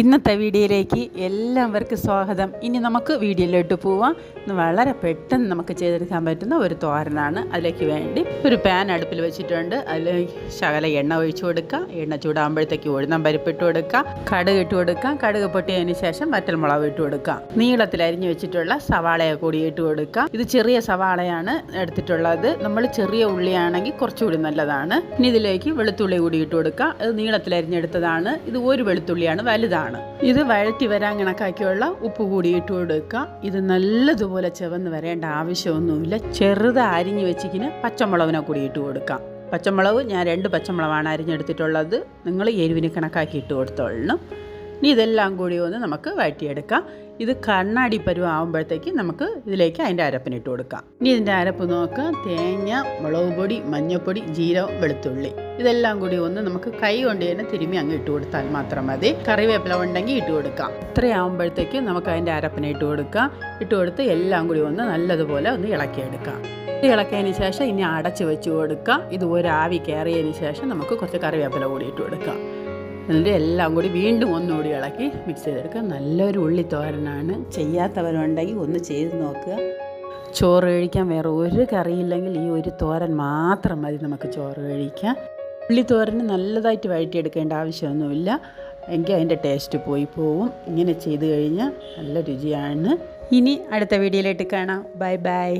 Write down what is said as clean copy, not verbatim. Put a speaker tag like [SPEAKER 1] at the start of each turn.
[SPEAKER 1] ഇന്നത്തെ വീഡിയോയിലേക്ക് എല്ലാവർക്കും സ്വാഗതം. ഇനി നമുക്ക് വീഡിയോയിലോട്ട് പോവാം. ഇന്ന് വളരെ പെട്ടെന്ന് നമുക്ക് ചെയ്തെടുക്കാൻ പറ്റുന്ന ഒരു തോരനാണ്. അതിലേക്ക് വേണ്ടി ഒരു പാൻ അടുപ്പിൽ വെച്ചിട്ടുണ്ട്. അതിൽ ശകല എണ്ണ ഒഴിച്ചു കൊടുക്കുക. എണ്ണ ചൂടാകുമ്പോഴത്തേക്ക് ഉഴുന്ന പരിപ്പിട്ട് കൊടുക്കുക, കടുക് ഇട്ട് കൊടുക്കുക. കടുക് പൊട്ടിയതിന് ശേഷം വറ്റൽമുളക് ഇട്ട് കൊടുക്കുക. നീളത്തിൽ അരിഞ്ഞു വെച്ചിട്ടുള്ള സവാളയെ കൂടി ഇട്ട് കൊടുക്കുക. ഇത് ചെറിയ സവാളയാണ് എടുത്തിട്ടുള്ളത്. നമ്മൾ ചെറിയ ഉള്ളിയാണെങ്കിൽ കുറച്ചുകൂടി നല്ലതാണ്. ഇനി ഇതിലേക്ക് വെളുത്തുള്ളി കൂടി ഇട്ട് കൊടുക്കുക. ഇത് നീളത്തിൽ അരിഞ്ഞെടുത്തതാണ്. ഇത് ഒരു വെളുത്തുള്ളിയാണ്, വലുതാണ്. ഇത് വഴറ്റി വരാൻ കണക്കാക്കിയുള്ള ഉപ്പ് കൂടി ഇട്ട് കൊടുക്കുക. ഇത് നല്ലതുപോലെ ചെവന്ന് വരേണ്ട ആവശ്യമൊന്നുമില്ല. ചെറുത് അരിഞ്ഞു വെച്ചിങ്ങനെ പച്ചമുളകിനെ കൂടി ഇട്ട് കൊടുക്കാം. പച്ചമുളക് ഞാൻ 2 പച്ചമുളകാണ് അരിഞ്ഞെടുത്തിട്ടുള്ളത്. നിങ്ങൾ എരിവിന് കണക്കാക്കി ഇട്ട് കൊടുത്തോളണം. ഇനി ഇതെല്ലാം കൂടി ഒന്ന് നമുക്ക് വഴറ്റിയെടുക്കാം. ഇത് കണ്ണാടി പരുവം ആകുമ്പോഴത്തേക്ക് നമുക്ക് ഇതിലേക്ക് അതിൻ്റെ അരപ്പിനിട്ട് കൊടുക്കാം. ഇനി ഇതിൻ്റെ അരപ്പ് നോക്കുക. തേങ്ങ, മുളക് പൊടി, മഞ്ഞൾപ്പൊടി, ജീരകം, വെളുത്തുള്ളി ഇതെല്ലാം കൂടി ഒന്ന് നമുക്ക് കൈ കൊണ്ട് തന്നെ തിരുമ്മി അങ്ങ് ഇട്ട് കൊടുത്താൽ മാത്രം മതി. കറിവേപ്പില ഉണ്ടെങ്കിൽ ഇട്ട് കൊടുക്കാം. ഇത്രയാകുമ്പോഴത്തേക്ക് നമുക്ക് അതിൻ്റെ അരപ്പിനെ ഇട്ട് കൊടുക്കാം. ഇട്ട് കൊടുത്ത് എല്ലാം കൂടി ഒന്ന് നല്ലതുപോലെ ഒന്ന് ഇളക്കിയെടുക്കാം. ഇളക്കിയതിന് ശേഷം ഇനി അടച്ച് വെച്ച് കൊടുക്കാം. ഇത് ഒരാവി കയറിയതിന് ശേഷം നമുക്ക് കുറച്ച് കറിവേപ്പില കൂടി ഇട്ട് കൊടുക്കാം. എന്നിട്ട് എല്ലാം കൂടി വീണ്ടും ഒന്നുകൂടി ഇളക്കി മിക്സ് ചെയ്തെടുക്കുക. നല്ലൊരു ഉള്ളിത്തോരനാണ്. ചെയ്യാത്തവരുണ്ടെങ്കിൽ ഒന്ന് ചെയ്ത് നോക്കുക. ചോറ് കഴിക്കാൻ വേറെ ഒരു കറിയില്ലെങ്കിൽ ഈ ഒരു തോരൻ മാത്രം മതി നമുക്ക് ചോറ് കഴിക്കാൻ. ഉള്ളിത്തോരന് നല്ലതായിട്ട് വഴറ്റിയെടുക്കേണ്ട ആവശ്യമൊന്നുമില്ല, എങ്കിൽ അതിൻ്റെ ടേസ്റ്റ് പോവും. ഇങ്ങനെ ചെയ്ത് കഴിഞ്ഞാൽ നല്ല രുചിയാണ്. ഇനി അടുത്ത വീഡിയോയിലേക്ക് കാണാം. Bye bye.